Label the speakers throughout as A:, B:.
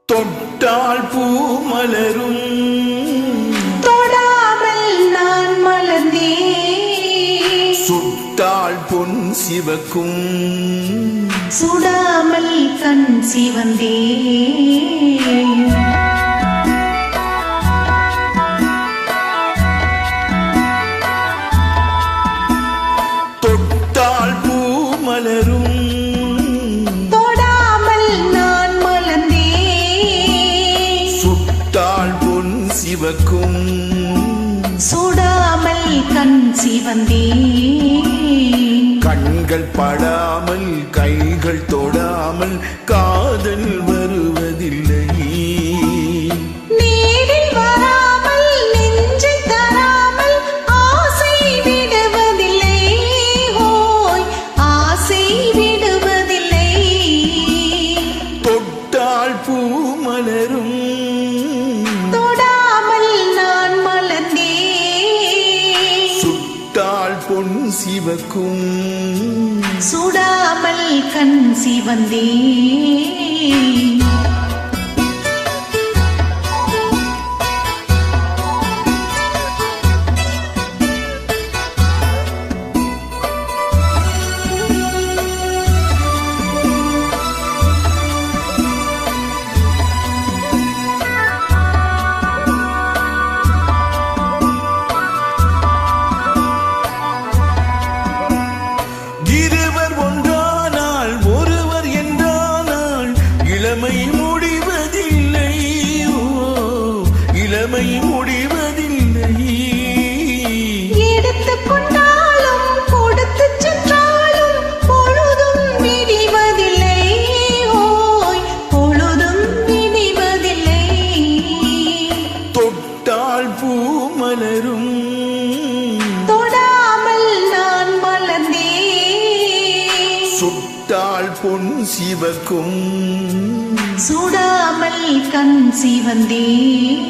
A: தொட்டால் பூ மலரும்
B: தொடாமல் நான் மலர்ந்தேன்.
A: சுட்டால் பொன் சிவக்கும்
B: சுடாமல் கண் சிவந்தேன்.
A: தொட்டால் பூ மலரும்
B: தொடாமல் நான் மலர்ந்தேன்.
A: சுட்டால் பொன் சிவக்கும்
B: சுடாமல் கண் சிவந்தேன்.
A: கண்கள் படாமல் கைகள் தொடாமல் காதல் வருவதில்லை.
B: நேரில் வராமல் நெஞ்சை தராமல் ஆசை விடுவதில்லை. ஓய் ஆசை விடுவதில்லை.
A: தொட்டால் பூ மலரும்
B: தொடாமல் நான் மலர்ந்தேன்.
A: சுட்டால் பொன் சிவக்கும்
B: சுடாமல் கண் சிவந்தேன்.
A: இருவர் ஒன்றானால் ஒருவர் என்றானால் இளமை முடிவதில்லை. ஓ, இளமை முடிவதில்லை.
B: எடுத்துக் கொண்டாலும் கொடுத்துச் சென்றாலும் பொழுதும் விடிவதில்லை. ஓய் பொழுதும் விடிவதில்லை.
A: தொட்டால் பூ மலரும்
B: தொடாமல் நான் மலர்ந்தேன்.
A: சுட்டால் பொன் சிவக்கும்
B: சுடாமல் கண் சிவந்தேன்.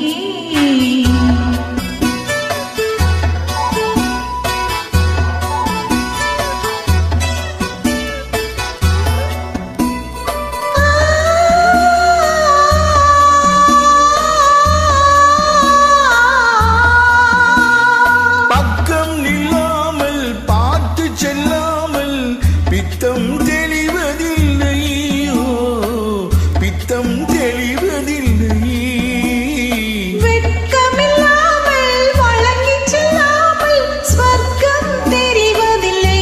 A: பக்கம் நில்லாமல் பார்த்து செல்லாமல் பித்தம் தெளிவதில்லை. ஓ, பித்தம் தெளிவதில்லை.
B: வெட்கமில்லாமல் வழங்கிச் செல்லாமல் ஸ்வர்க்கம் தெரிவதில்லை.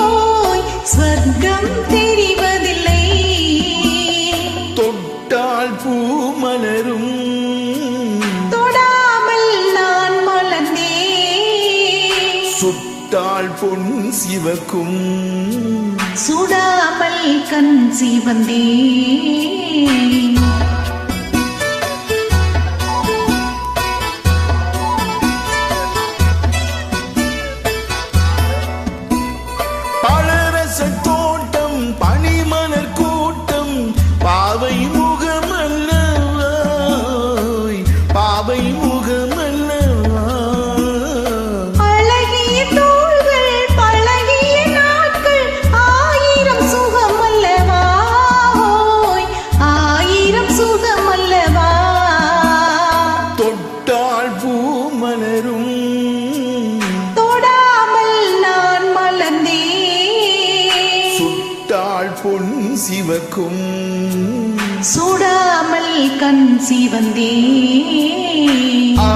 B: ஓய் ஸ்வர்க்கம் தெரிவதில்லை.
A: தொட்டால் பூ மலரும்
B: தொடாமல் நான் மலர்ந்தேன்.
A: சுட்டால் பொன் சிவக்கும்
B: சுடாமல் கண் சிவந்தேன்.
A: பலரச தோட்டம் பனிமலர் கூட்டம் பாவை முகமல்லவா, பாவை முகமல்லவா.
B: அழகிய தோள்கள் பழகிய நாட்கள் ஆயிரம் சுகம் அல்லவா. ஓய் ஆயிரம் சுகம் அல்லவா.
A: தொட்டால் பூ மலரும்
B: தொடாமல் நான் மலர்ந்தேன்.
A: சுட்டால் பொன் சிவக்கும்
B: சுடாமல் கண் சிவந்தேன்.
A: ஆ